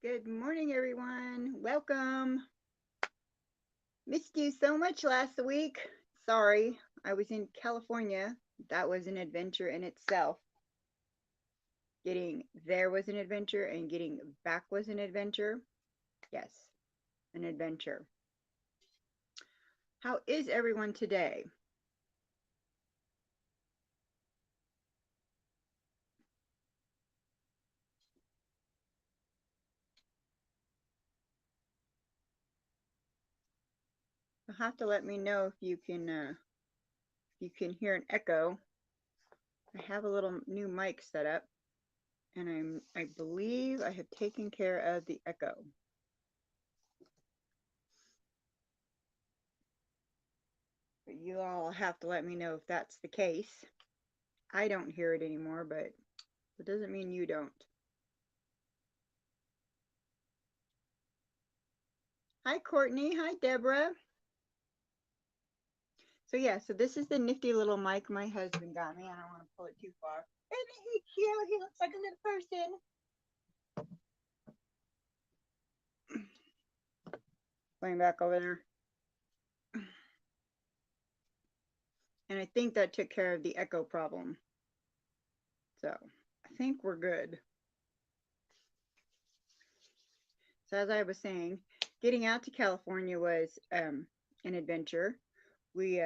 Good morning, everyone. Welcome. Missed you so much last week. Sorry, I was in California. That was an adventure in itself. Getting there was an adventure, and getting back was an adventure. Yes, an adventure. How is everyone today? You'll have to let me know if you can hear an echo. I have a little new mic set up, and I believe I have taken care of the echo. But you all have to let me know if that's the case. I don't hear it anymore, but it doesn't mean you don't. Hi, Courtney. Hi, Deborah. So yeah, so this is the nifty little mic my husband got me. I don't want to pull it too far. Isn't he cute? He looks like a little person. Going back over there. And I think that took care of the echo problem. So I think we're good. So as I was saying, getting out to California was an adventure. We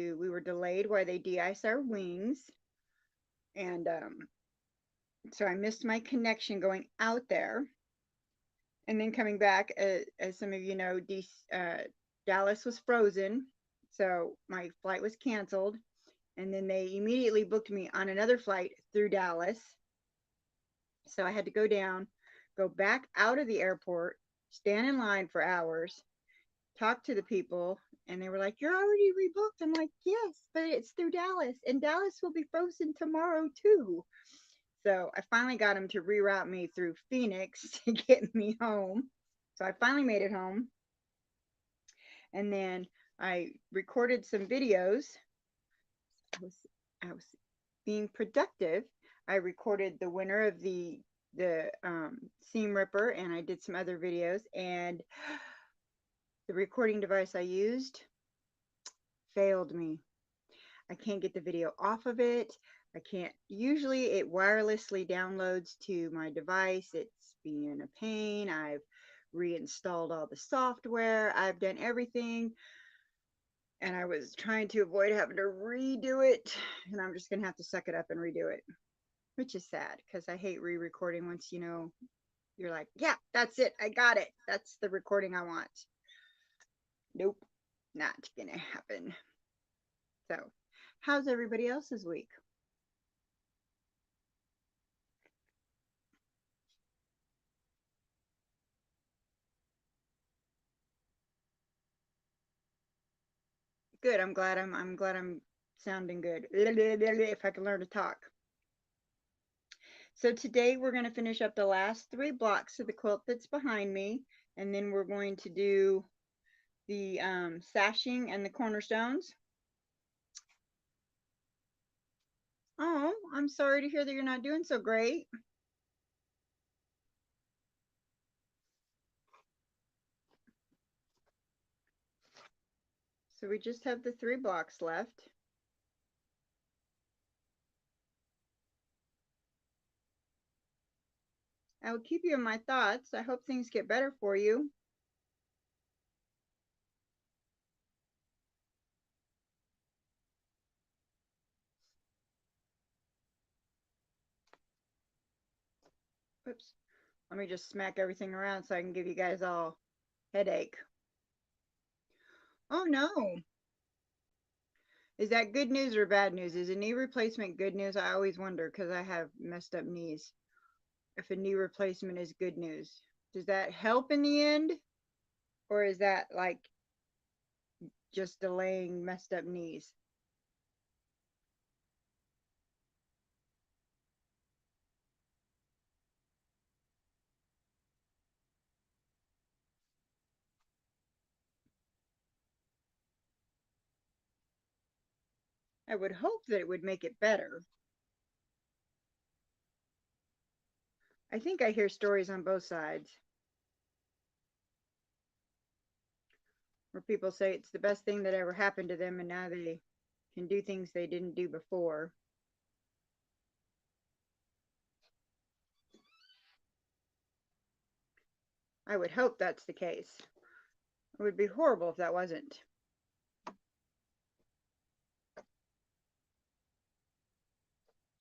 were delayed while they de-ice our wings. And so I missed my connection going out there. And then coming back, as some of you know, Dallas was frozen. So my flight was canceled. And then they immediately booked me on another flight through Dallas. So I had to go down, go back out of the airport, stand in line for hours, talk to the people, and they were like, "You're already rebooked." I'm like, "Yes, but it's through Dallas, and Dallas will be frozen tomorrow too." So I finally got them to reroute me through Phoenix to get me home. So I finally made it home. And then I recorded some videos. I was being productive. I recorded the winner of the seam ripper, and I did some other videos, and the recording device I used failed me. I can't get the video off of it. I can't, usually it wirelessly downloads to my device. It's being a pain. I've reinstalled all the software. I've done everything. And I was trying to avoid having to redo it. And I'm just going to have to suck it up and redo it, which is sad because I hate re-recording once, you know, you're like, yeah, that's it. I got it. That's the recording I want. Nope, not going to happen. So how's everybody else's week? Good. I'm glad I'm sounding good. If I can learn to talk. So today we're going to finish up the last 3 blocks of the quilt that's behind me, and then we're going to do the sashing and the cornerstones. Oh, I'm sorry to hear that you're not doing so great. So we just have the 3 blocks left. I will keep you in my thoughts. I hope things get better for you. Oops. Let me just smack everything around so I can give you guys all headache. Oh no. Is that good news or bad news? Is a knee replacement good news? I always wonder because I have messed up knees. If a knee replacement is good news, does that help in the end? Or is that like just delaying messed up knees? I would hope that it would make it better. I think I hear stories on both sides where people say it's the best thing that ever happened to them and now they can do things they didn't do before. I would hope that's the case. It would be horrible if that wasn't.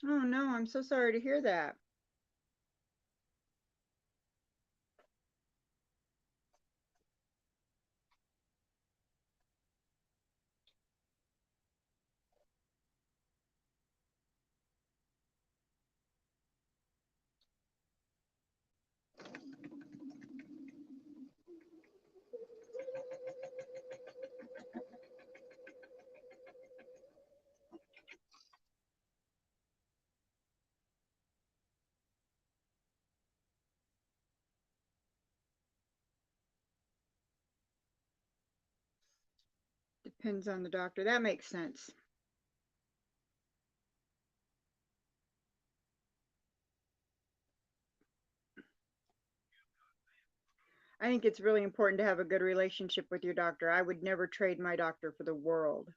Oh no, I'm so sorry to hear that. Depends on the doctor. That makes sense. I think it's really important to have a good relationship with your doctor. I would never trade my doctor for the world.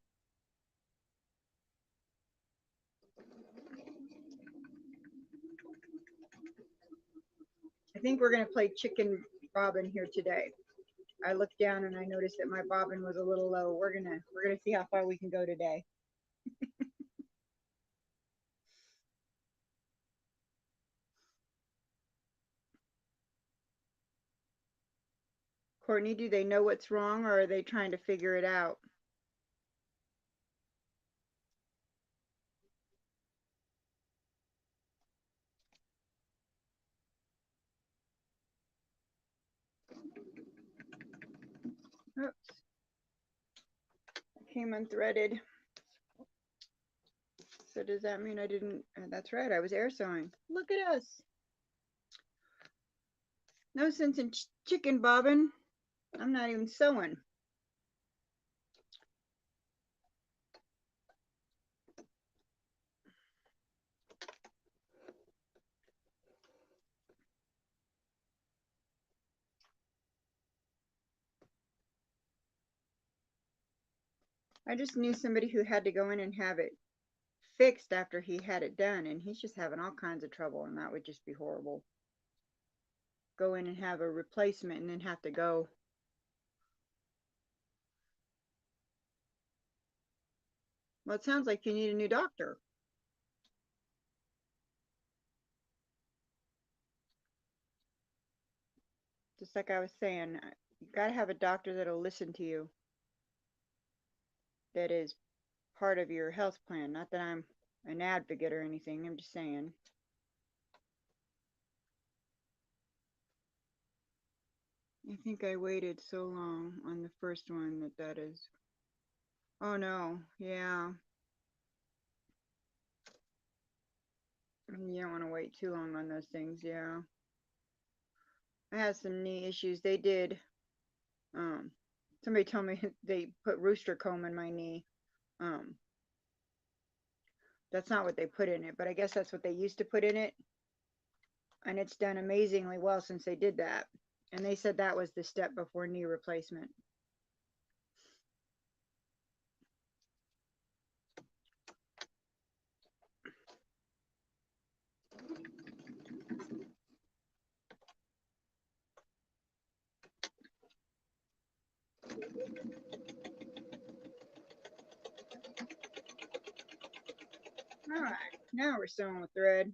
I think we're going to play chicken bobbin here today. I looked down and I noticed that my bobbin was a little low. We're gonna see how far we can go today. Courtney, do they know what's wrong or are they trying to figure it out? Oops. Came unthreaded. So does that mean I didn't? That's right, I was air sewing. Look at us. No sense in chicken bobbin. I'm not even sewing. I just knew somebody who had to go in and have it fixed after he had it done, and he's just having all kinds of trouble, and that would just be horrible. Go in and have a replacement and then have to go. Well, it sounds like you need a new doctor. Just like I was saying, you got to have a doctor that'll listen to you. That is part of your health plan. Not that I'm an advocate or anything. I'm just saying. I think I waited so long on the first one that is. Oh no, yeah. You don't want to wait too long on those things, yeah. I had some knee issues. They did. Um, somebody told me they put rooster comb in my knee. Um, that's not what they put in it, but I guess that's what they used to put in it. And it's done amazingly well since they did that. And they said that was the step before knee replacement. All right, now we're sewing with thread.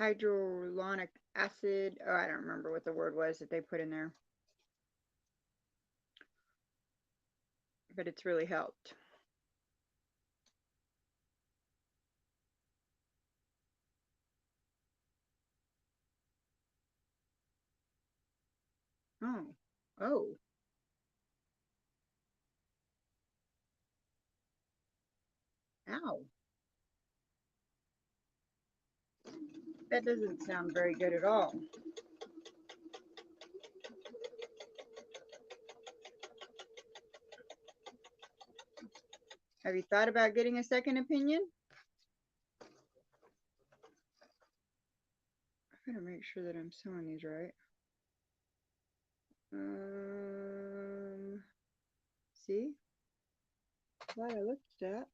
Hyaluronic acid. Oh, I don't remember what the word was that they put in there, but it's really helped. Oh, oh, ow. That doesn't sound very good at all. Have you thought about getting a second opinion? I gotta make sure that I'm sewing these right. See? Glad I looked at that.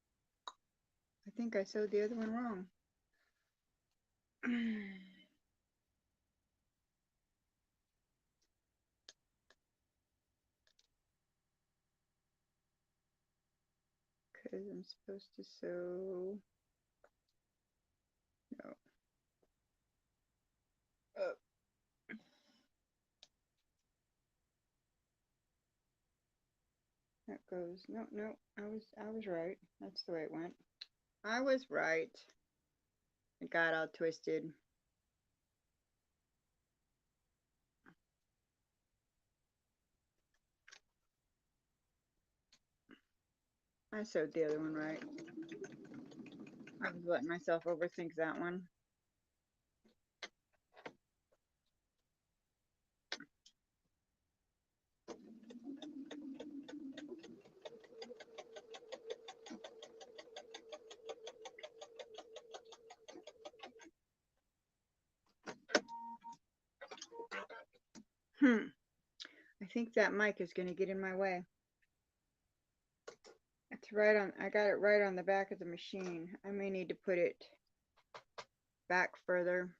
I think I sewed the other one wrong. Because I'm supposed to sew. No. Oh. That goes. No, no. I was right. That's the way it went. I was right. It got all twisted. I sewed the other one right. I was letting myself overthink that one. I think that mic is going to get in my way. It's right on, I got it right on the back of the machine. I may need to put it back further.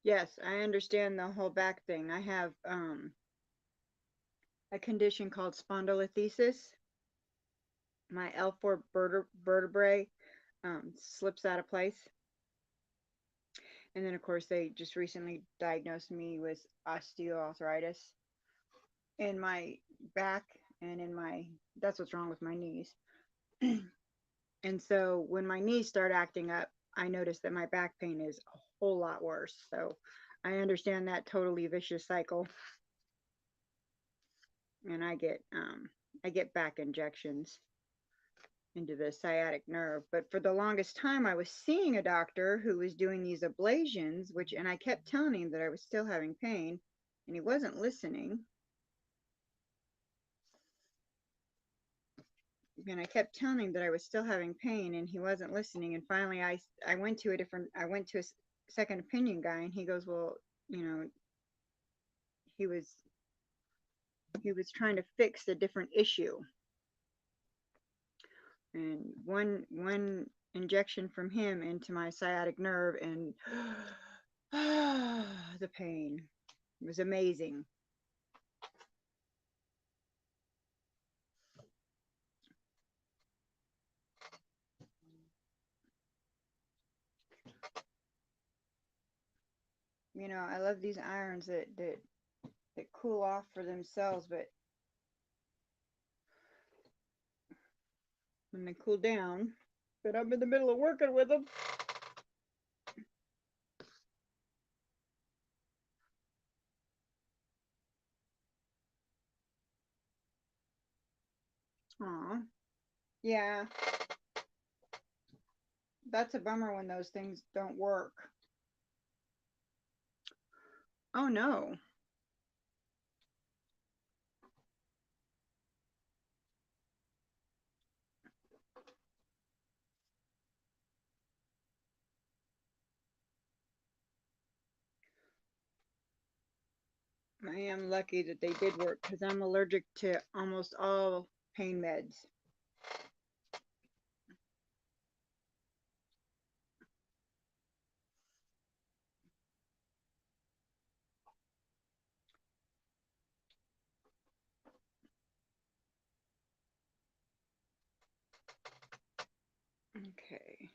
Yes, I understand the whole back thing. I have a condition called spondylolisthesis. My L4 vertebrae slips out of place. And then, of course, they just recently diagnosed me with osteoarthritis in my back and in my, that's what's wrong with my knees. And so when my knees start acting up, I notice that my back pain is a whole lot worse. So I understand that totally vicious cycle. And I get back injections into the sciatic nerve. But for the longest time, I was seeing a doctor who was doing these ablations, and I kept telling him that I was still having pain, and he wasn't listening. And I kept telling him that I was still having pain, and he wasn't listening. And finally, I went to a second opinion guy, and he goes, well, you know, he was trying to fix a different issue. And one injection from him into my sciatic nerve, and the pain was amazing. You know, I love these irons that cool off for themselves, but when they cool down, but I'm in the middle of working with them. Aw. Yeah. That's a bummer when those things don't work. Oh no. I am lucky that they did work because I'm allergic to almost all pain meds. Okay.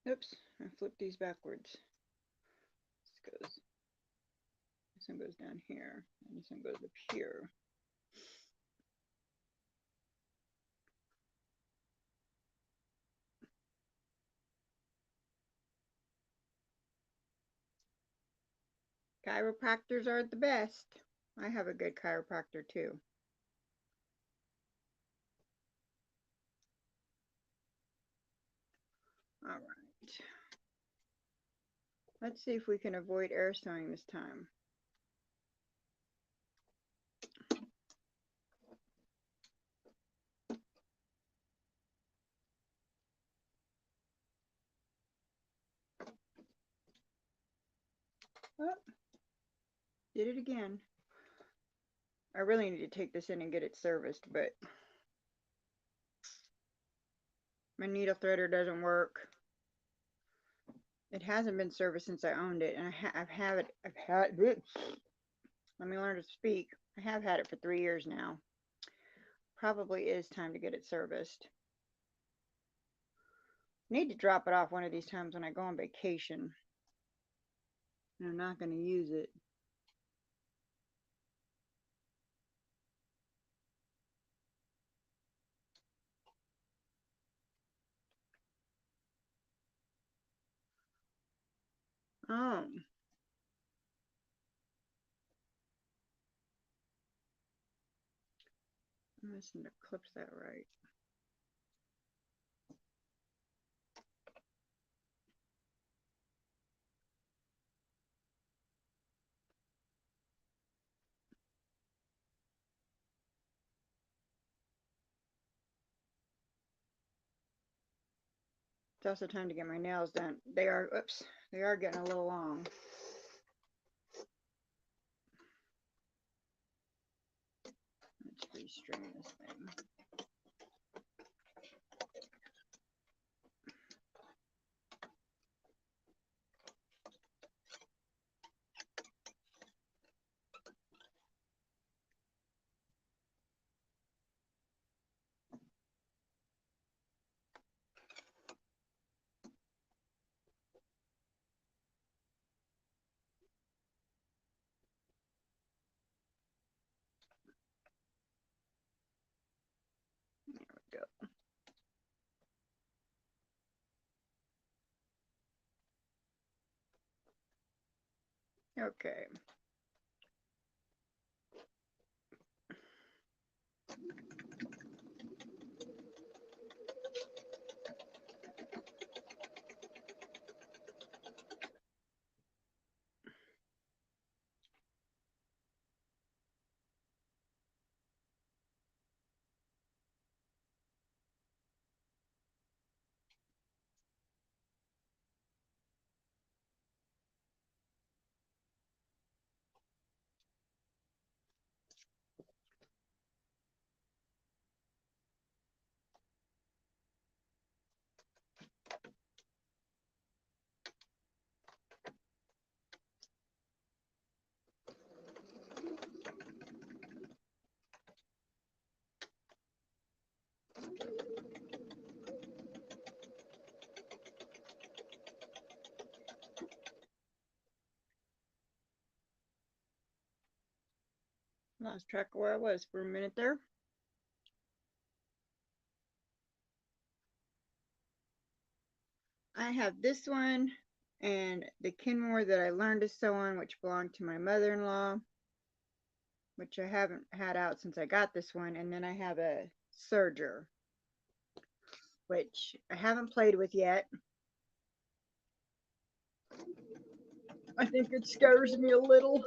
Oops, I flipped these backwards. This one goes down here, and this one goes up here. Chiropractors are the best. I have a good chiropractor too. All right. Let's see if we can avoid air sewing this time. Oh, did it again. I really need to take this in and get it serviced, but my needle threader doesn't work. It hasn't been serviced since I owned it, and I've had it. Let me learn to speak. I have had it for 3 years now. Probably is time to get it serviced. Need to drop it off one of these times when I go on vacation. And I'm not going to use it. Oh. I'm missing the clips that right. It's also time to get my nails done. They are, oops, they are getting a little long. Let's restrain this thing. There we go. Okay. Lost track of where I was for a minute there. I have this one and the Kenmore that I learned to sew on, which belonged to my mother-in-law, which I haven't had out since I got this one. And then I have a serger, which I haven't played with yet. I think it scares me a little.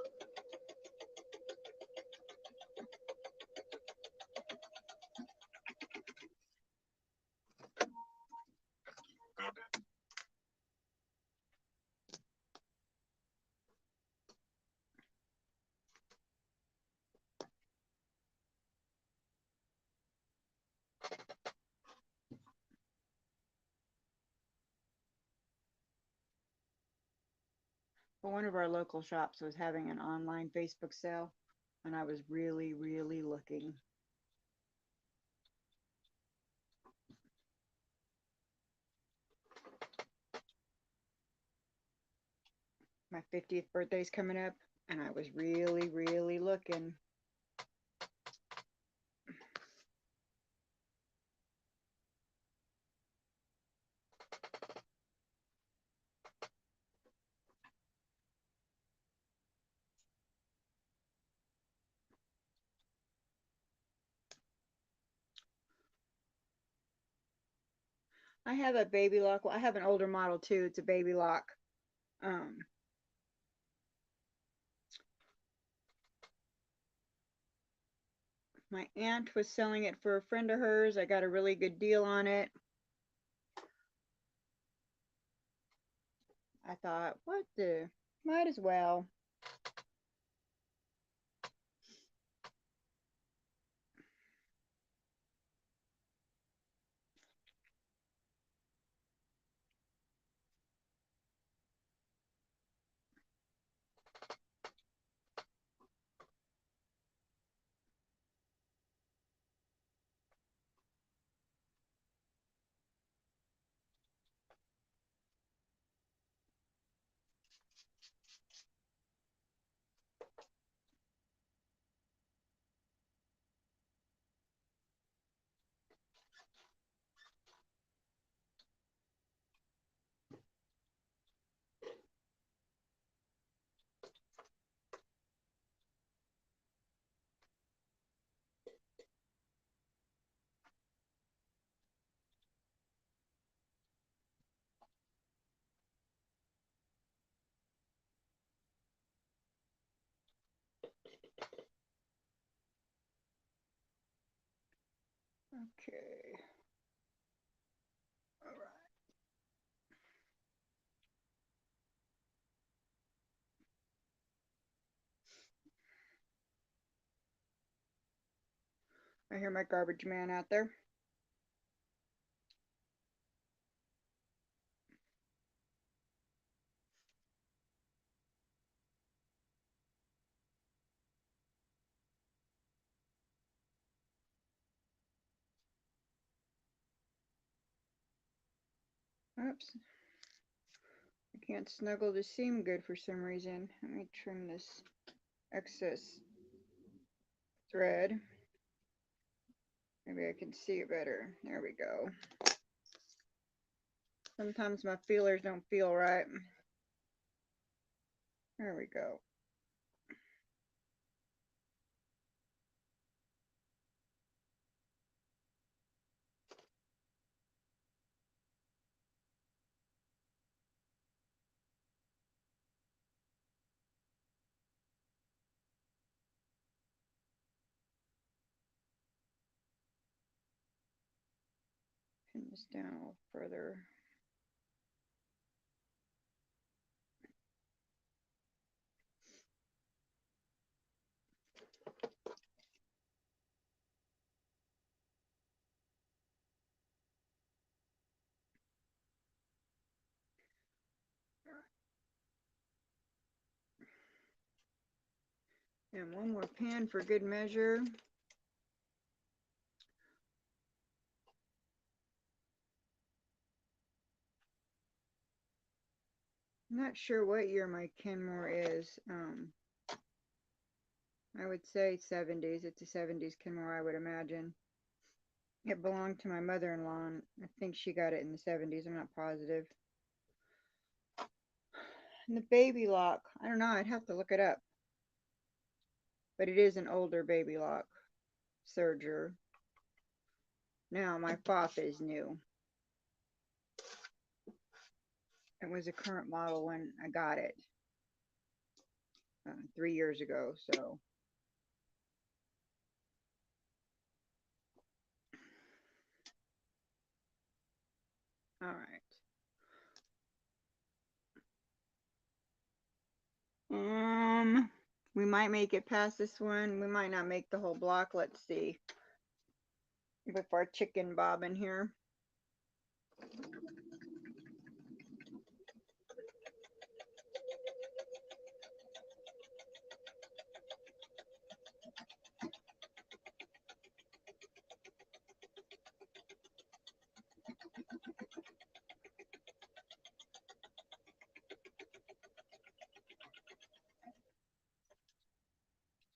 But one of our local shops was having an online Facebook sale, and I was really, really looking. My 50th birthday's coming up, and I was really, really looking. I have a baby lock. Well, I have an older model too. It's a baby lock. Um, my aunt was selling it for a friend of hers. I got a really good deal on it. I thought, what the? Might as well. Okay. All right. I hear my garbage man out there. Oops. I can't snuggle the seam good for some reason. Let me trim this excess thread. Maybe I can see it better. There we go. Sometimes my feelers don't feel right. There we go. Pin this down a little further. And one more pin for good measure. I'm not sure what year my Kenmore is. I would say 70s. It's a 70s Kenmore, I would imagine. It belonged to my mother-in-law, and I think she got it in the 70s. I'm not positive. And the baby lock, I don't know. I'd have to look it up. But it is an older baby lock serger. Now my Pfaff is new. It was a current model when I got it 3 years ago. So all right. We might make it past this one. We might not make the whole block. Let's see. With our chicken bobbin here.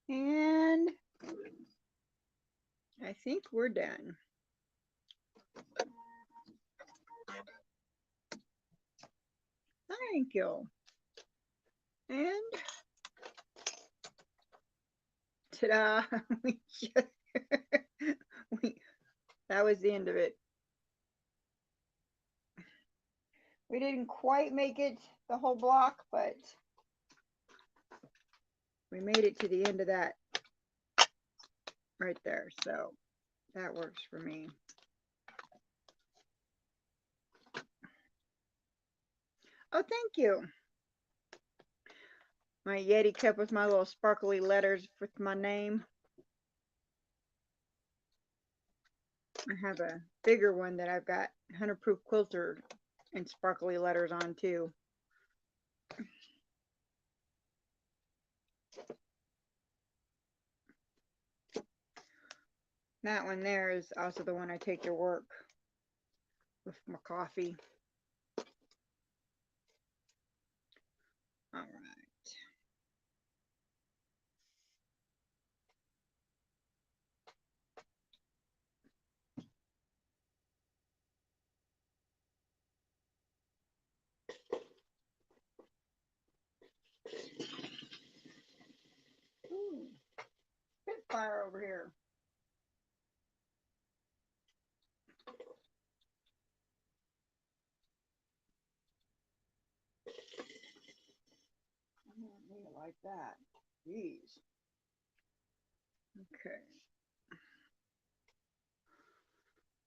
And I think we're done. Thank you. And ta-da! That was the end of it. We didn't quite make it the whole block, but we made it to the end of that right there. So that works for me. Oh, thank you. My Yeti cup with my little sparkly letters with my name. I have a bigger one that I've got 100 proof quilter and sparkly letters on too. That one there is also the one I take to work with my coffee. All right. Ooh, Spitfire over here. I don't need it like that. Jeez. Okay.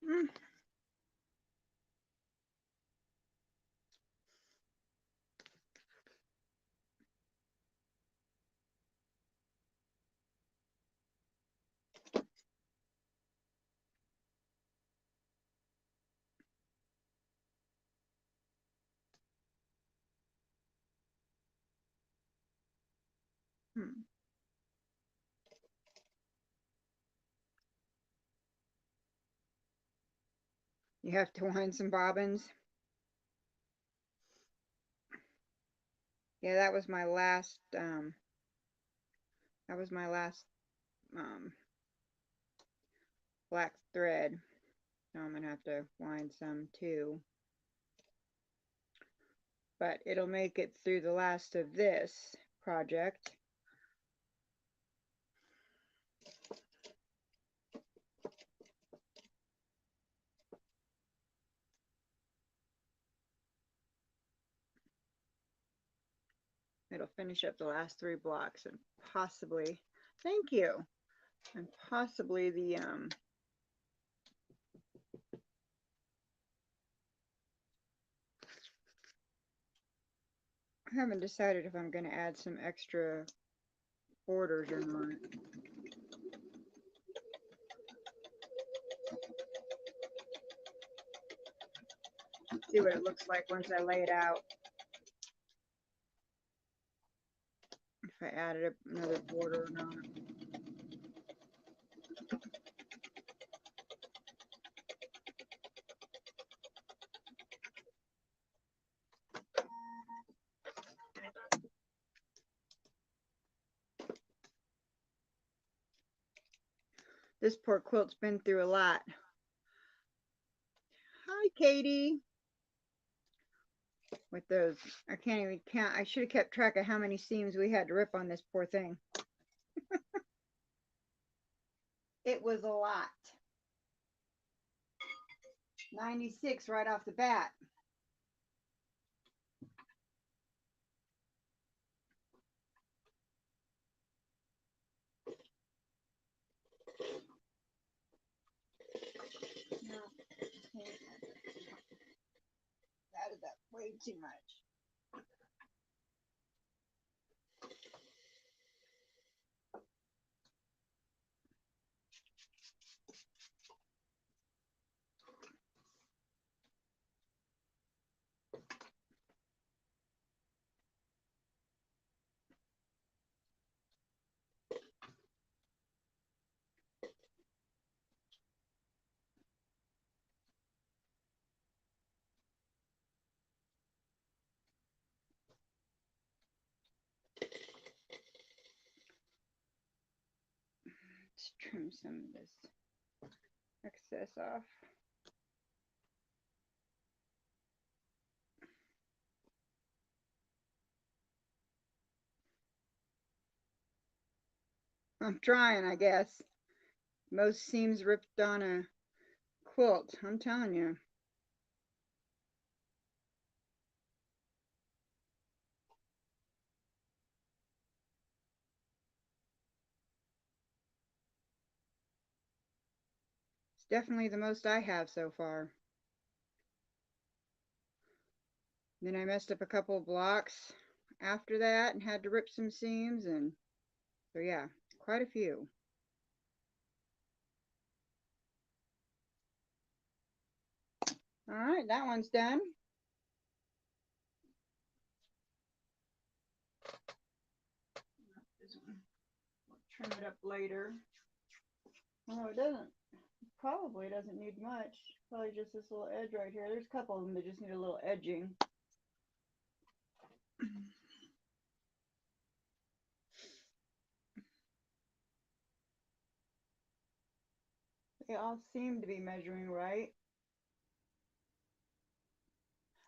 Mm. Hmm. You have to wind some bobbins. Yeah, that was my last black thread. So I'm gonna have to wind some too. But it'll make it through the last of this project. It'll finish up the last 3 blocks and possibly, thank you, and possibly the I haven't decided if I'm going to add some extra borders or not. See what it looks like once I lay it out. If I added another border or not. This poor quilt's been through a lot. Hi, Katie. With those, I can't even count. I should have kept track of how many seams we had to rip on this poor thing. It was a lot. 96 right off the bat. No, that is way too much. Let's trim some of this excess off. I'm trying, I guess. Most seams ripped on a quilt, I'm telling you. Definitely the most I have so far. Then I messed up a couple of blocks after that and had to rip some seams, and so yeah, quite a few. All right, that one's done. We'll trim it up later. Oh, it doesn't. Probably doesn't need much. Probably just this little edge right here. There's a couple of them that just need a little edging. They all seem to be measuring right.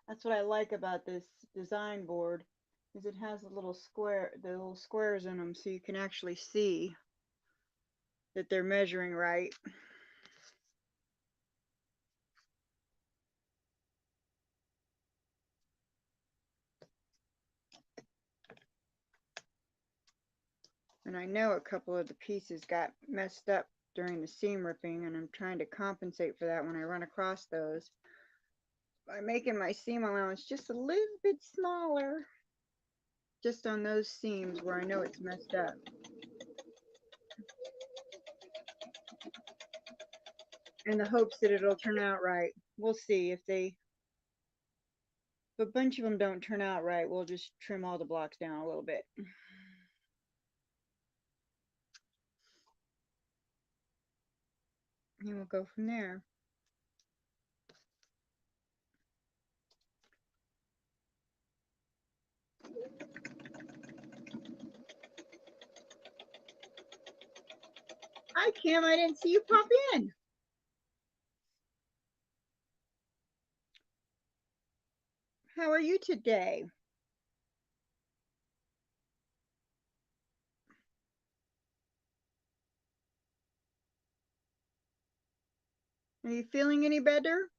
That's what I like about this design board, is it has the little squares in them, so you can actually see that they're measuring right. And I know a couple of the pieces got messed up during the seam ripping, and I'm trying to compensate for that when I run across those by making my seam allowance just a little bit smaller, just on those seams where I know it's messed up. In the hopes that it'll turn out right. We'll see if a bunch of them don't turn out right, we'll just trim all the blocks down a little bit. And we'll go from there. Hi, Kim. I didn't see you pop in. How are you today? Are you feeling any better?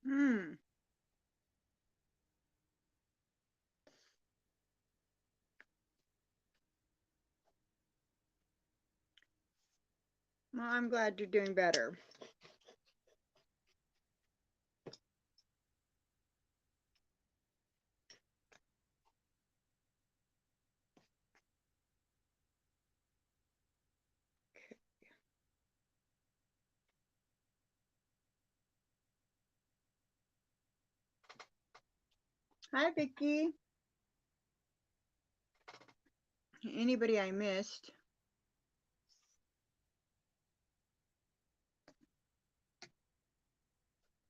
Hmm. Well, I'm glad you're doing better. Hi, Vicki. Anybody I missed?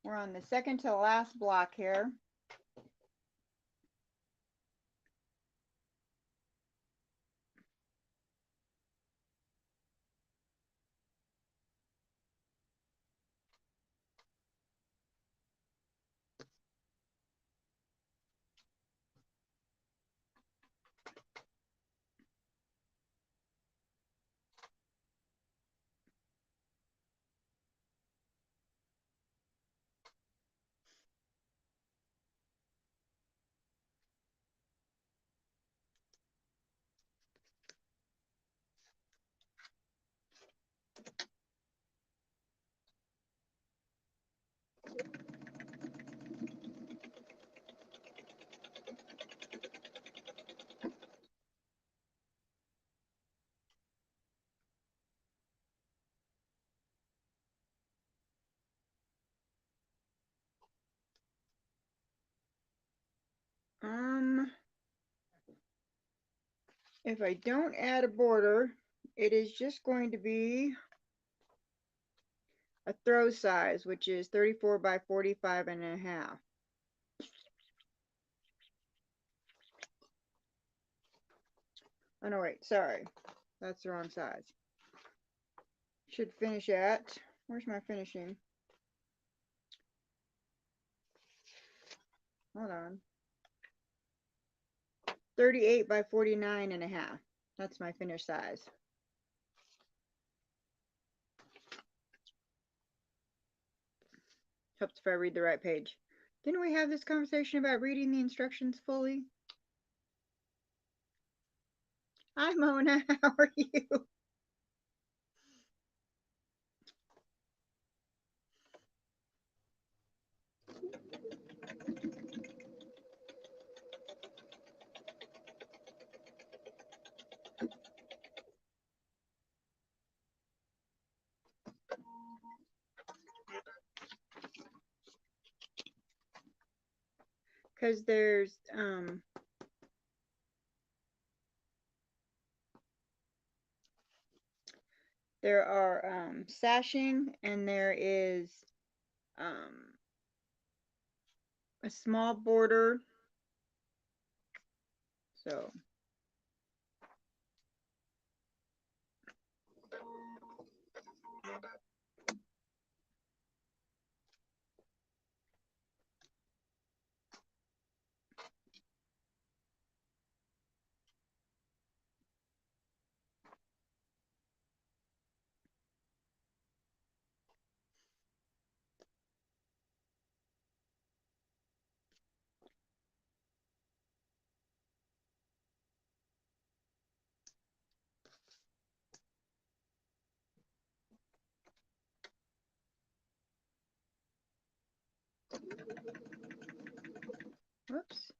We're on the second to the last block here. if I don't add a border, it is just going to be a throw size, which is 34 by 45 and a half. Oh no, wait, sorry. That's the wrong size. Should finish at, where's my finishing? Hold on. 38 by 49 and a half. That's my finished size. Helps if I read the right page. Didn't we have this conversation about reading the instructions fully? Hi, Mona. How are you? Because there are sashing, and there is a small border. So whoops.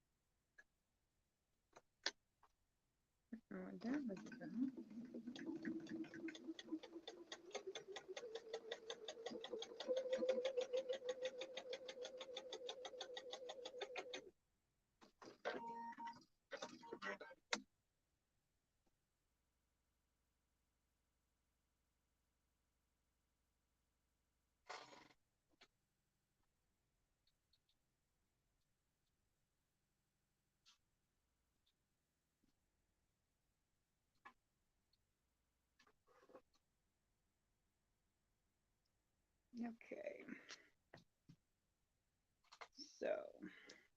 I want that was done. Okay. So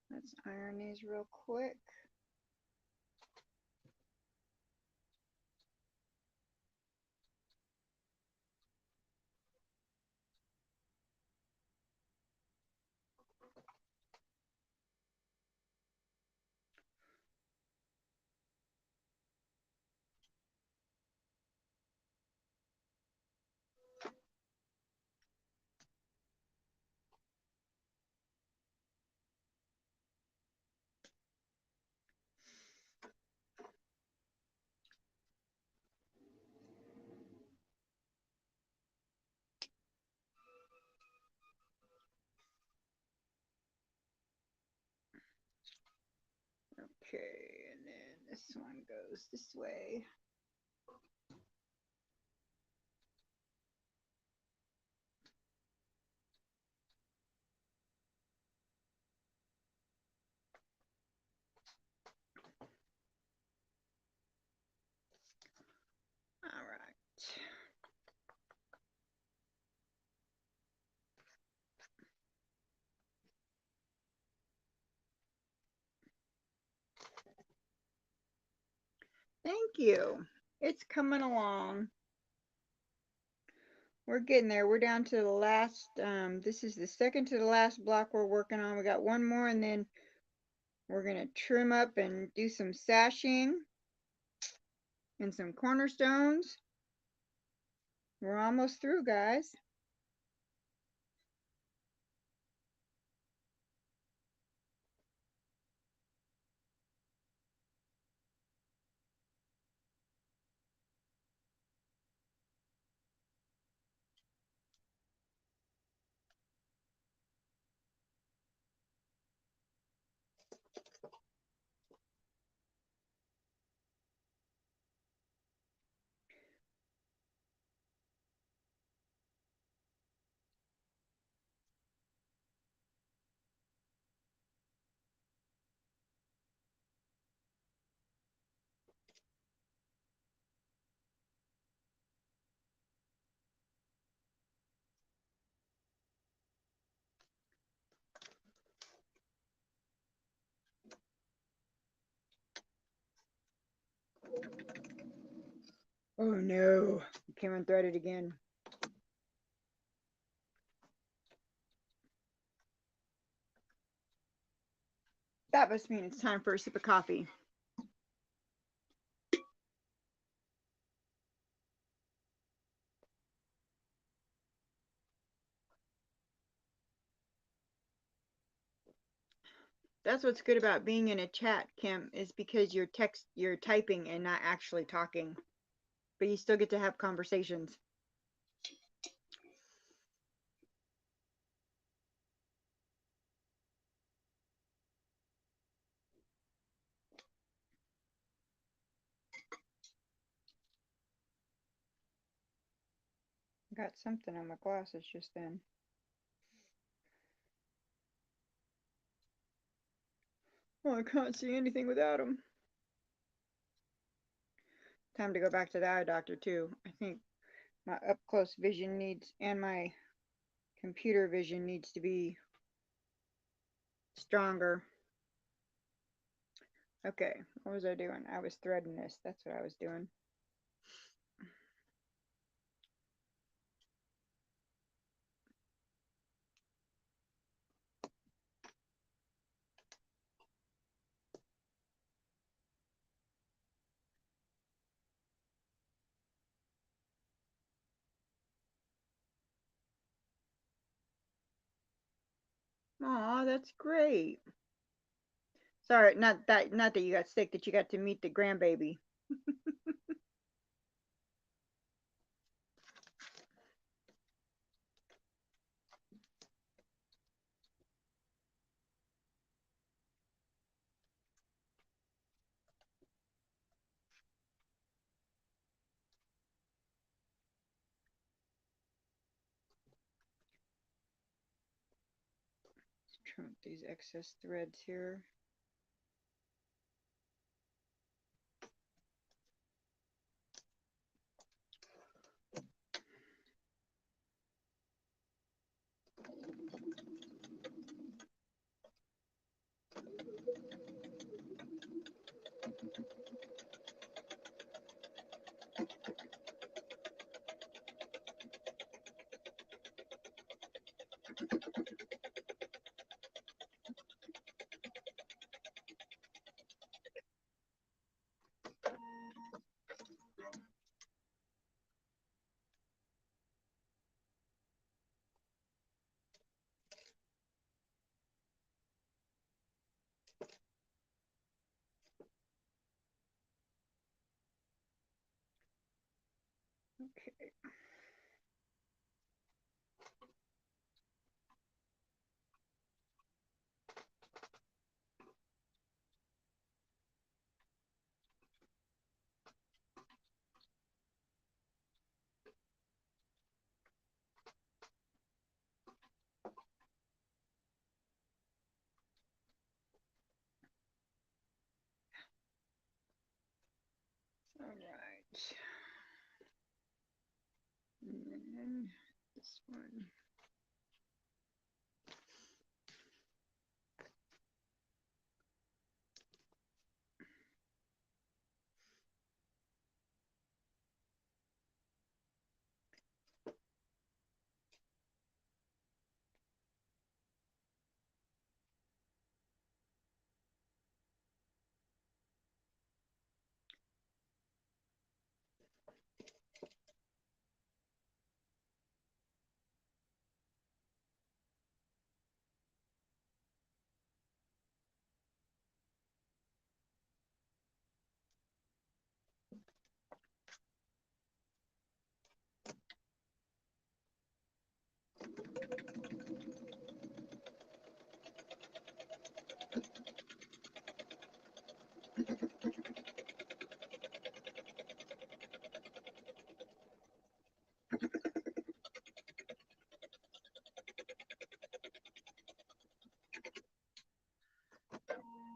let's iron these real quick. Okay, and then this one goes this way. All right. Thank you. It's coming along. We're getting there. We're down to the last, this is the second to the last block we're working on. We got one more, and then we're going to trim up and do some sashing and some cornerstones. We're almost through, guys. Oh no, it came unthreaded again. That must mean it's time for a sip of coffee. That's what's good about being in a chat, Kim, is because you're typing and not actually talking, but you still get to have conversations. Got something on my glasses just then. Oh, I can't see anything without them. Time to go back to the eye doctor too. I think my up close vision needs, and my computer vision needs to be stronger. Okay, what was I doing? I was threading this. That's what I was doing. Aw, that's great. Sorry, not that you got sick, that you got to meet the grandbaby. Let's trim up these excess threads here. Okay. All right. And then this one.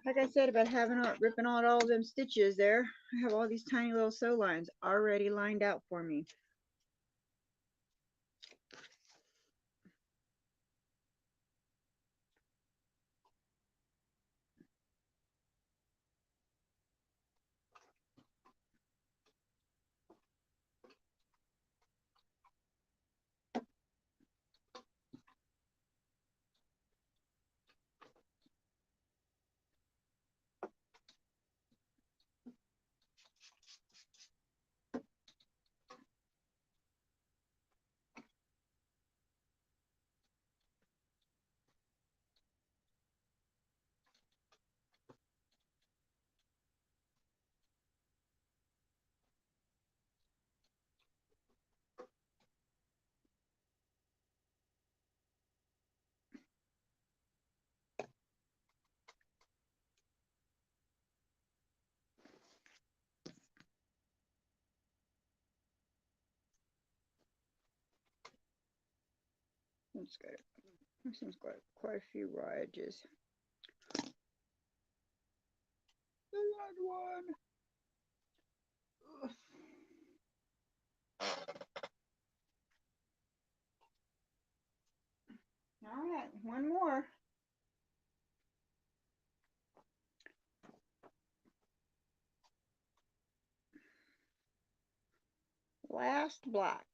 Like I said about ripping out all them stitches there, I have all these tiny little sew lines already lined out for me. This one's got quite a few raw edges. The red one. All right, one more. Last block.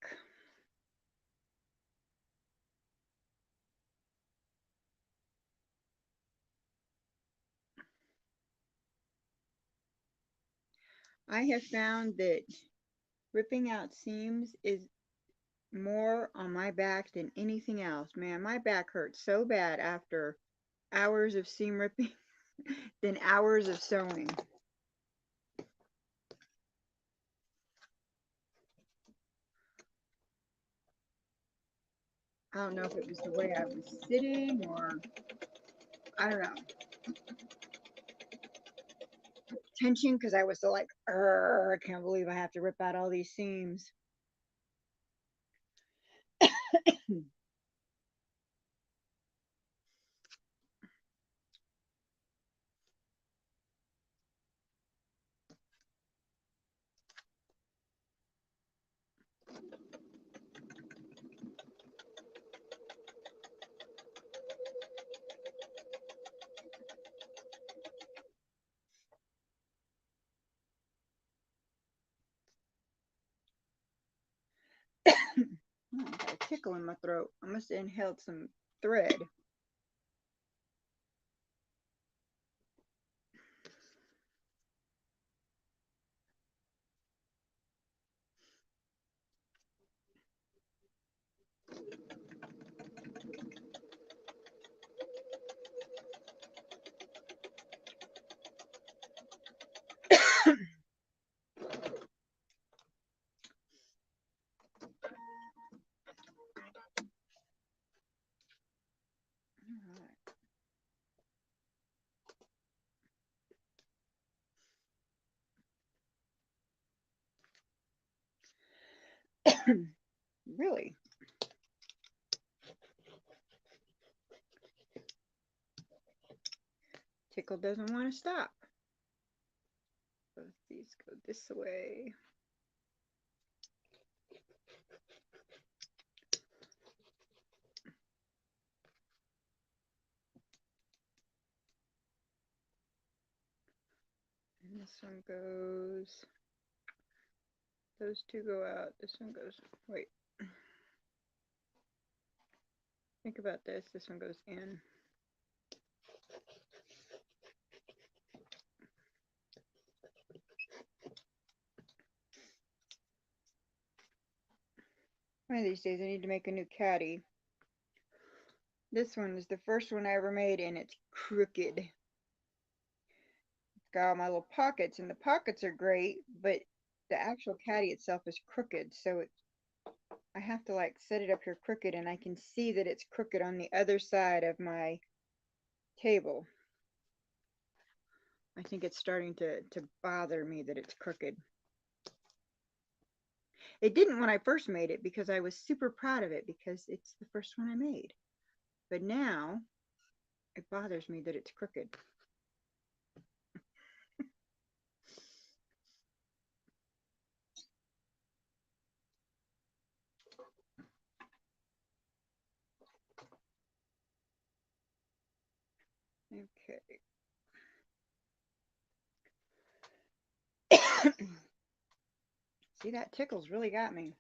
I have found that ripping out seams is more on my back than anything else. Man, my back hurts so bad after hours of seam ripping than hours of sewing. I don't know if it was the way I was sitting or I don't know. Tension because I was so like, I can't believe I have to rip out all these seams. I got a tickle in my throat. I must have inhaled some thread. Really? Tickle doesn't want to stop. Both these go this way. And this one goes, those two go out. This one goes, wait. Think about this. This one goes in. One of these days I need to make a new caddy. This one is the first one I ever made and it's crooked. It's got all my little pockets and the pockets are great, but the actual caddy itself is crooked. So I have to like set it up here crooked and I can see that it's crooked on the other side of my table. I think it's starting to bother me that it's crooked. It didn't when I first made it because I was super proud of it because it's the first one I made. But now it bothers me that it's crooked. Okay. See, that tickle's really got me.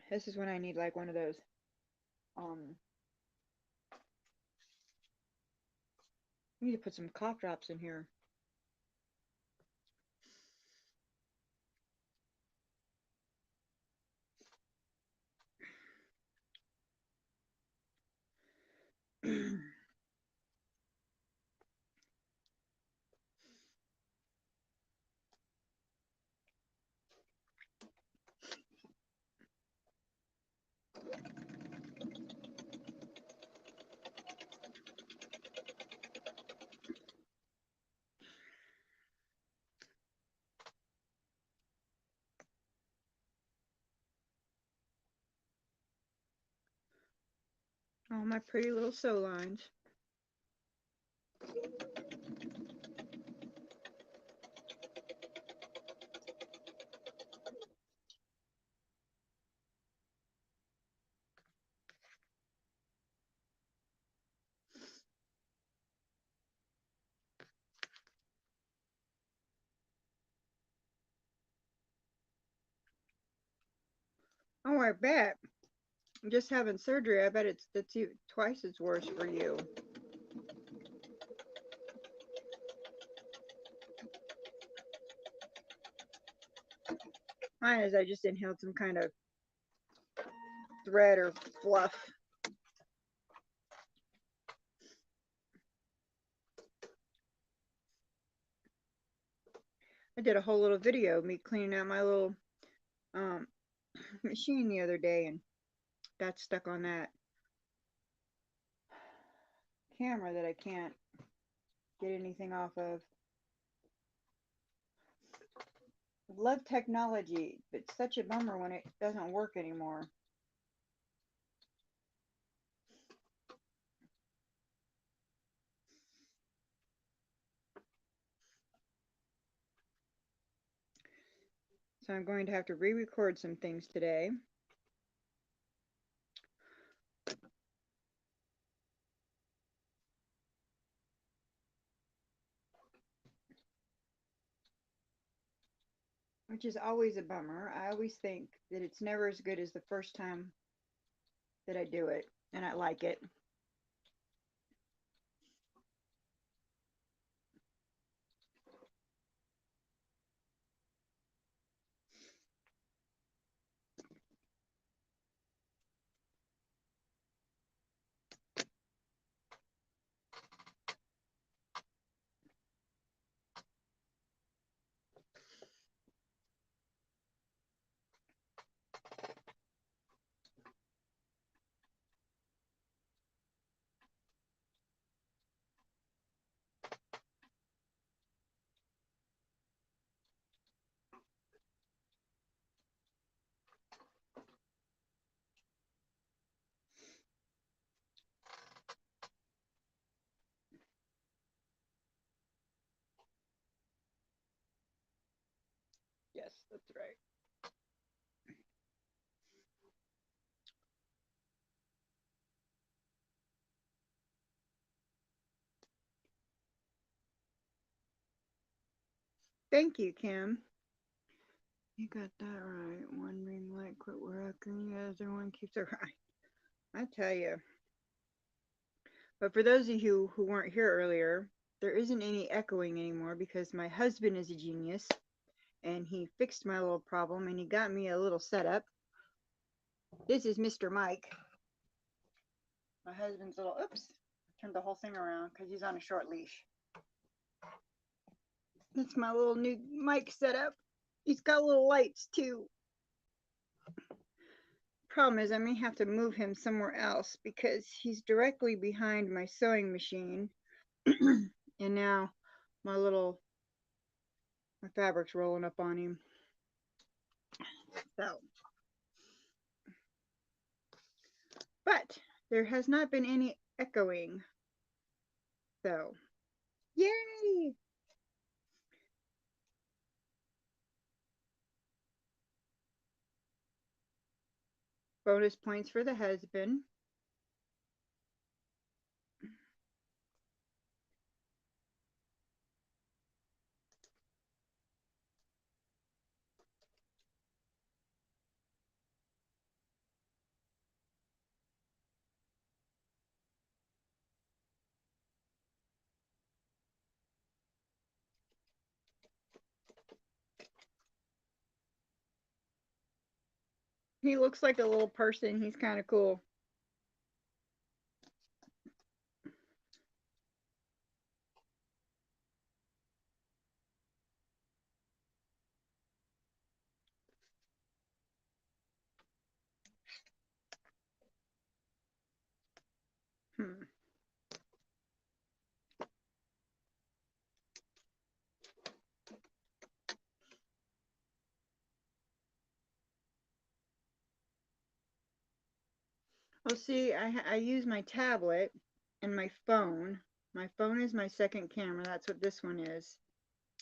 This is when I need like one of those I need to put some cough drops in here. All my pretty little sew lines. Oh, I bet. Just having surgery, I bet it's twice as worse for you. Mine is I just inhaled some kind of thread or fluff. I did a whole little video of me cleaning out my little machine the other day, and got stuck on that camera that I can't get anything off of. Love technology, but it's such a bummer when it doesn't work anymore. So I'm going to have to re-record some things today. Which is always a bummer. I always think that it's never as good as the first time that I do it, and I like it. Yes, that's right. Thank you, Kim. You got that right. One ring light quit working, the other one keeps it right. I tell you. But for those of you who weren't here earlier, there isn't any echoing anymore because my husband is a genius and he fixed my little problem and he got me a little setup. This is Mr. Mike. My husband's little, oops, turned the whole thing around because he's on a short leash. That's my little new mic setup. He's got little lights too. Problem is I may have to move him somewhere else because he's directly behind my sewing machine. And now my fabric's rolling up on him. So, but there has not been any echoing. So, yay! Bonus points for the husband. He looks like a little person. He's kind of cool. Well, see, I use my tablet and my phone. My phone is my second camera. That's what this one is.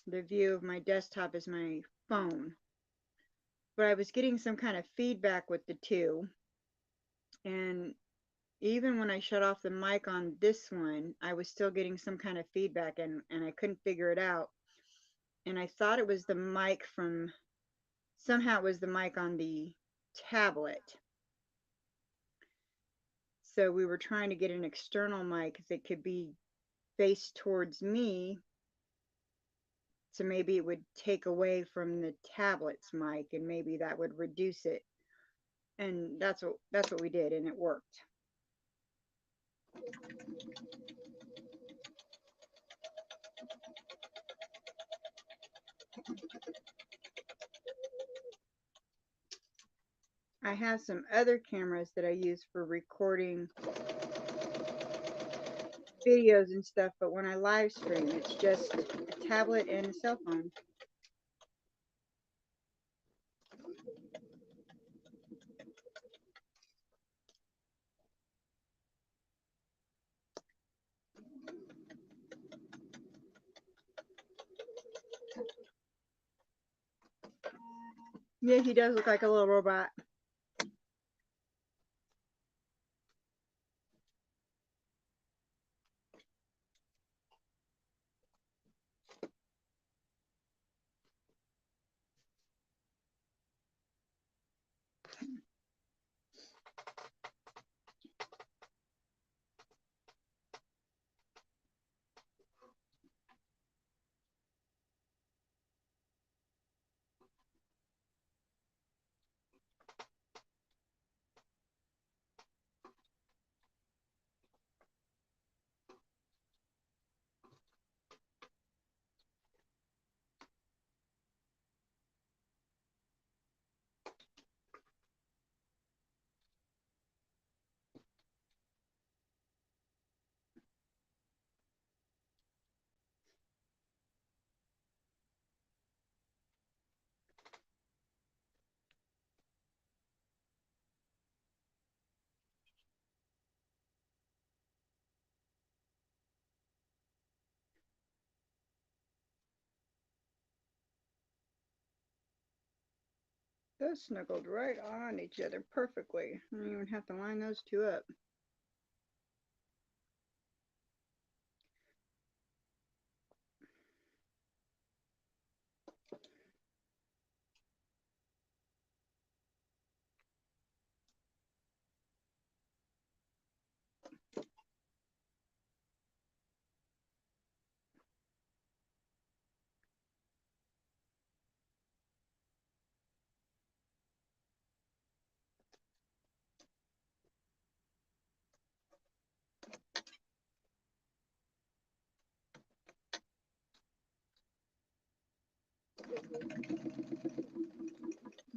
The view of my desktop is my phone. But I was getting some kind of feedback with the two. And even when I shut off the mic on this one, I was still getting some kind of feedback, and I couldn't figure it out. And I thought it was the mic from, somehow it was the mic on the tablet. So we were trying to get an external mic that could be faced towards me, so maybe it would take away from the tablet's mic, and maybe that would reduce it. And that's what we did, and it worked. I have some other cameras that I use for recording videos and stuff, but when I live stream, it's just a tablet and a cell phone. Yeah, he does look like a little robot. Those snuggled right on each other perfectly. I don't even have to line those two up.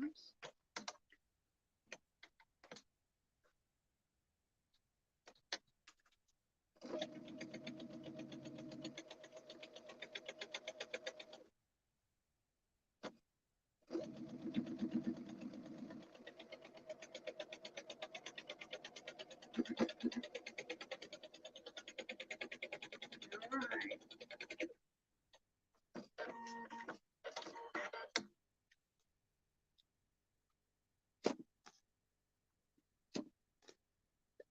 Oops. All right.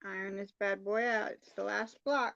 Iron this bad boy out. It's the last block.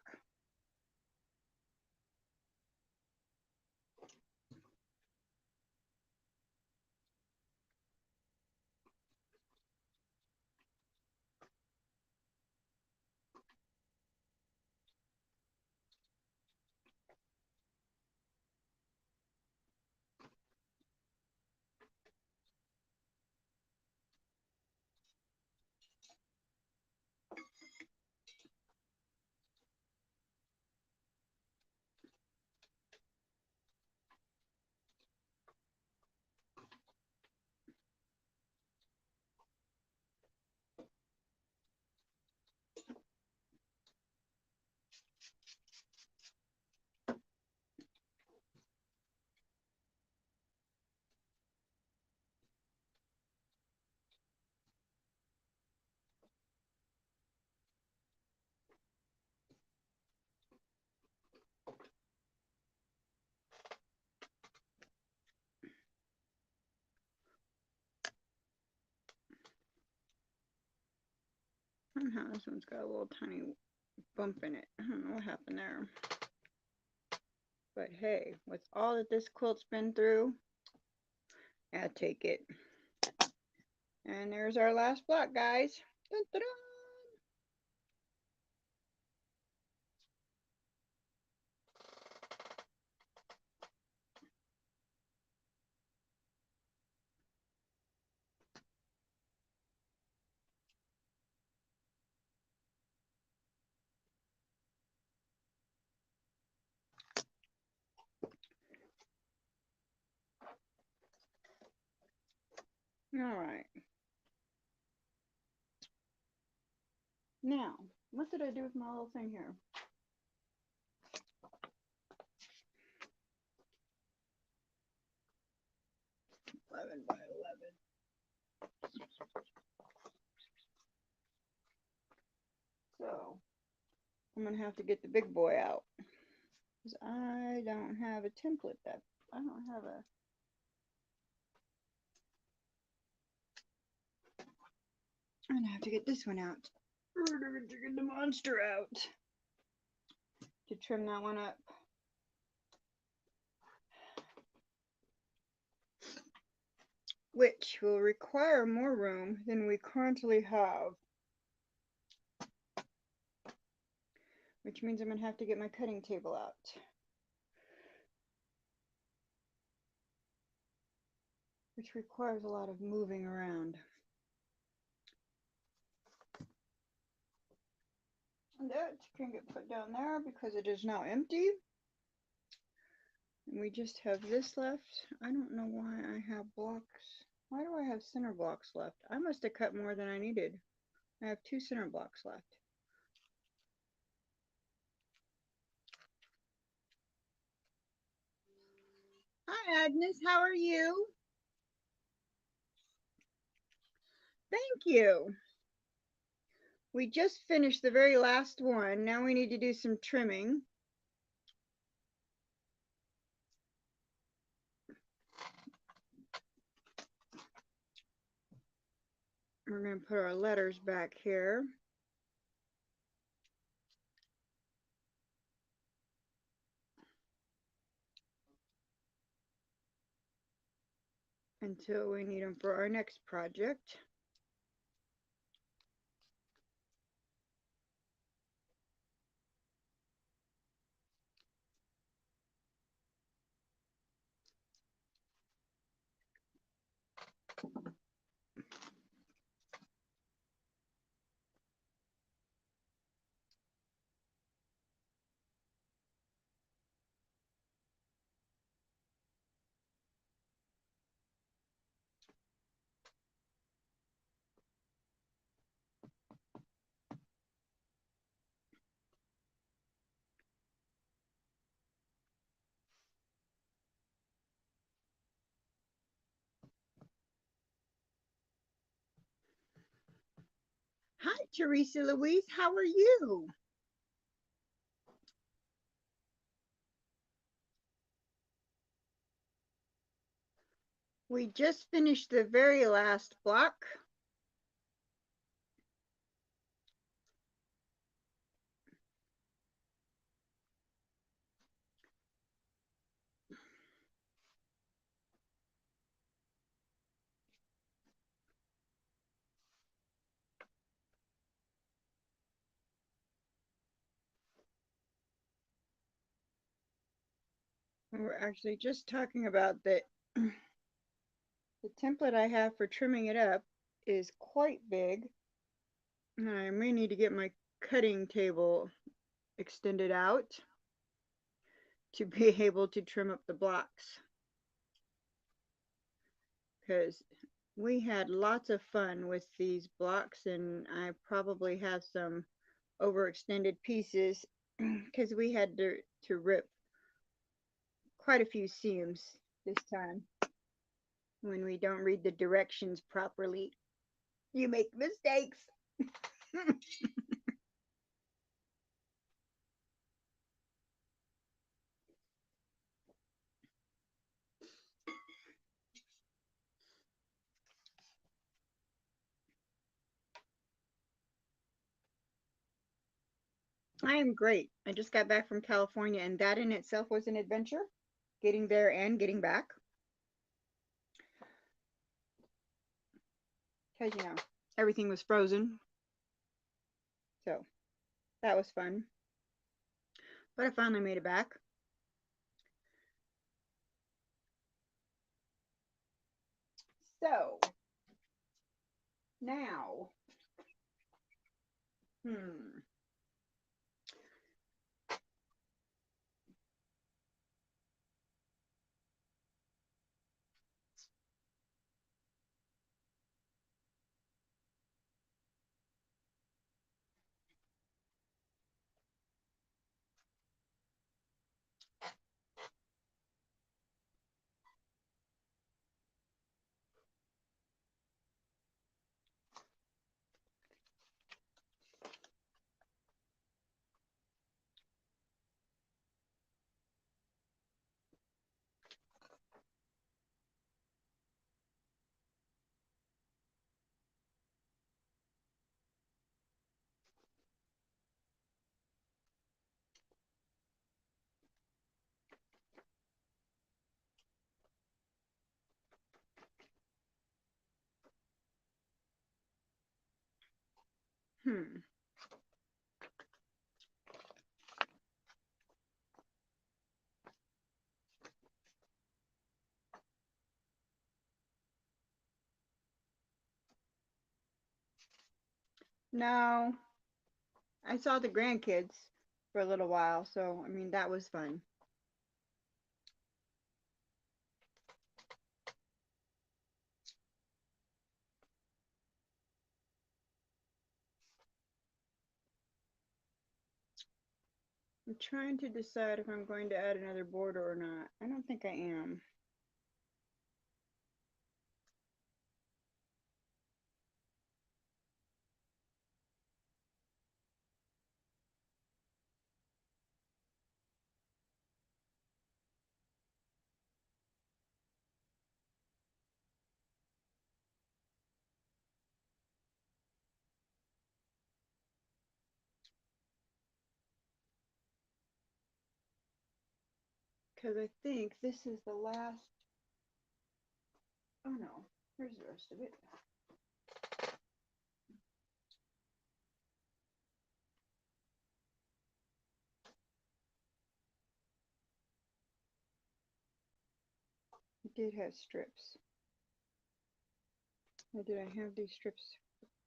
Somehow this one's got a little tiny bump in it. I don't know what happened there. But hey, with all that this quilt's been through, I take it. And there's our last block, guys. Dun, dun, dun. All right. Now, what did I do with my little thing here? 11 by 11. So, I'm going to have to get the big boy out. Because I don't have a template that, I don't have a, I'm going to have to get this one out. Get the monster out to trim that one up. Which will require more room than we currently have. Which means I'm going to have to get my cutting table out. Which requires a lot of moving around. And that can get put down there because it is now empty. And we just have this left. I don't know why I have blocks. Why do I have center blocks left? I must have cut more than I needed. I have 2 center blocks left. Hi, Agnes. How are you? Thank you. We just finished the very last one. Now we need to do some trimming. We're going to put our letters back here. Until we need them for our next project. Hi, Teresa Louise. How are you? We just finished the very last block. We're actually just talking about that the template I have for trimming it up is quite big. And I may need to get my cutting table extended out to be able to trim up the blocks. Because we had lots of fun with these blocks, and I probably have some overextended pieces because we had to rip quite a few seams this time. When we don't read the directions properly, you make mistakes. I am great. I just got back from California, and that in itself was an adventure, getting there and getting back. Because, everything was frozen. So that was fun. But I finally made it back. So now, hmm. Hmm. No, I saw the grandkids for a little while, so I mean that was fun. I'm trying to decide if I'm going to add another border or not. I don't think I am. Because I think this is the last. Oh no, here's the rest of it. It did have strips. Or did I have these strips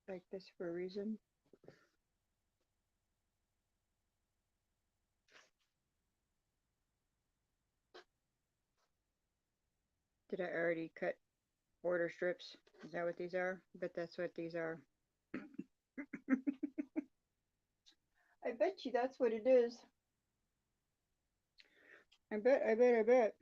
like this for a reason? Did I already cut border strips? Is that what these are? But that's what these are. I bet you that's what it is. I bet.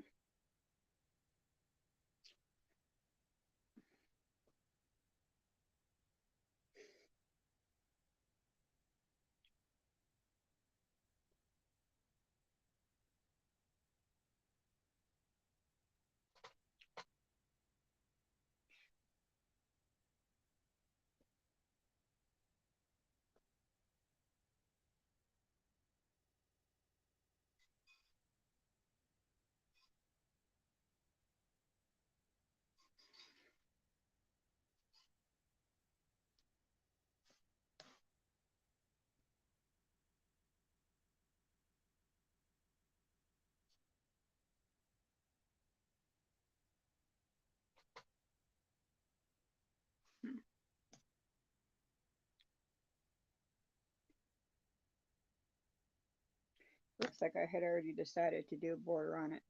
Looks like I had already decided to do a border on it.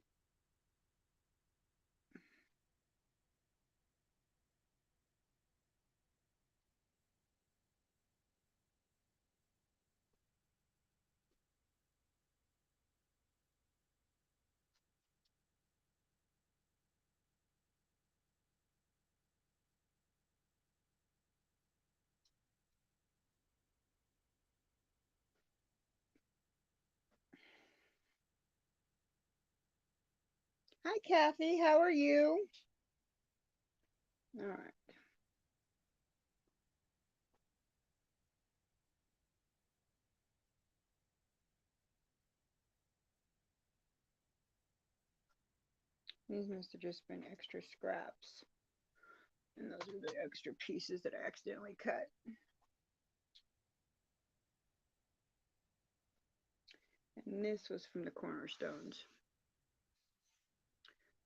Hi, Kathy. How are you? All right. These must have just been extra scraps. And those are the extra pieces that I accidentally cut. And this was from the cornerstones.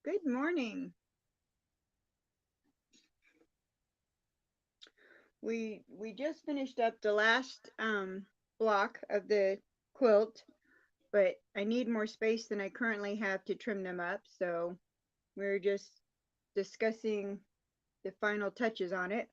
Good morning. We just finished up the last block of the quilt, but I need more space than I currently have to trim them up, so we're just discussing the final touches on it.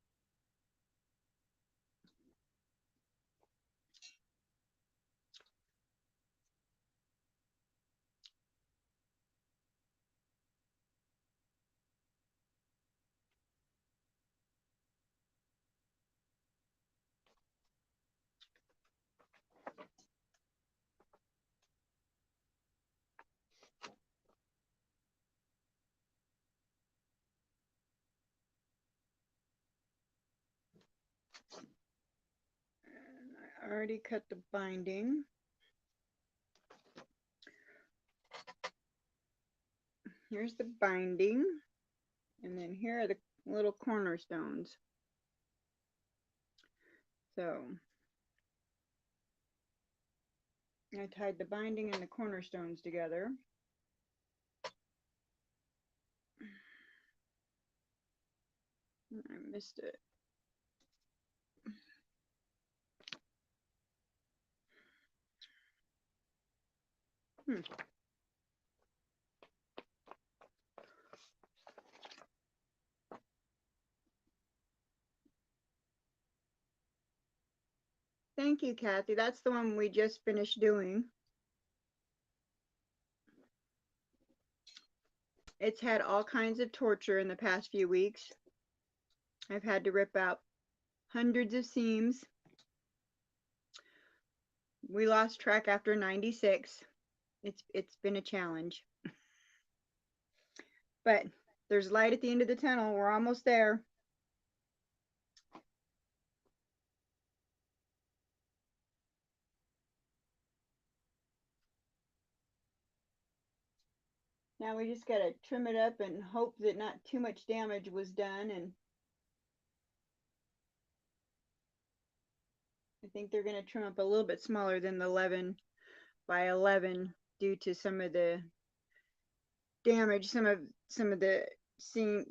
And I already cut the binding. Here's the binding, and then here are the little cornerstones. So I tied the binding and the cornerstones together. I missed it. Thank you, Kathy. That's the one we just finished doing. It's had all kinds of torture in the past few weeks. I've had to rip out hundreds of seams. We lost track after 96. It's been a challenge. But there's light at the end of the tunnel. We're almost there. Now we just gotta trim it up and hope that not too much damage was done. And I think they're gonna trim up a little bit smaller than the 11 by 11 due to some of the damage. Some of the seam,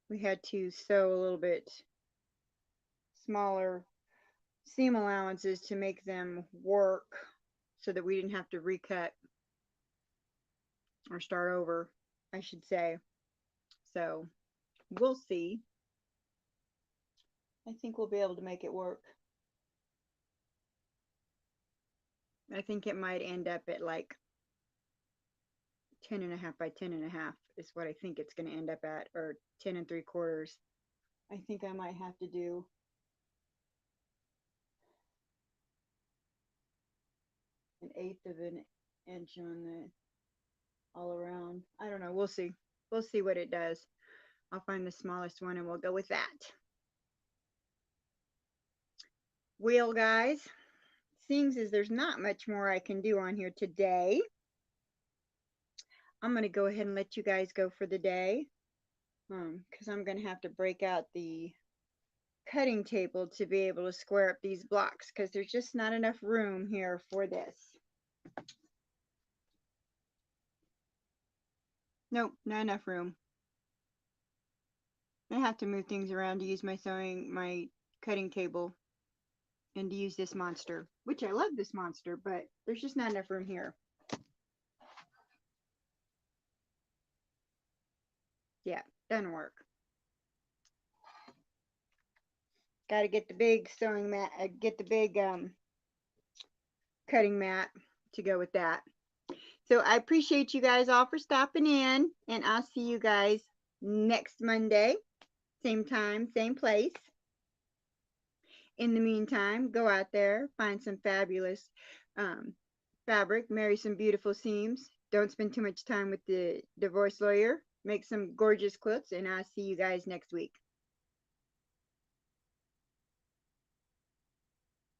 we had to sew a little bit smaller seam allowances to make them work so that we didn't have to recut or start over, I should say. So we'll see. I think we'll be able to make it work. I think it might end up at like 10.5 by 10.5 is what I think it's going to end up at, or 10 3/4. I think I might have to do an 1/8 of an inch on the all around. I don't know. We'll see. We'll see what it does. I'll find the smallest one and we'll go with that. Well, guys, seems as there's not much more I can do on here today. I'm going to go ahead and let you guys go for the day, because I'm going to have to break out the cutting table to be able to square up these blocks, because there's just not enough room here for this. Nope, not enough room. I have to move things around to use my cutting table and to use this monster, which I love this monster, but there's just not enough room here. Yeah, doesn't work. Got to get the big sewing mat, get the big cutting mat to go with that. So I appreciate you guys all for stopping in, and I'll see you guys next Monday, same time, same place. In the meantime, go out there, find some fabulous fabric, marry some beautiful seams. Don't spend too much time with the divorce lawyer. Make some gorgeous quilts, and I'll see you guys next week.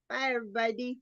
Bye, everybody.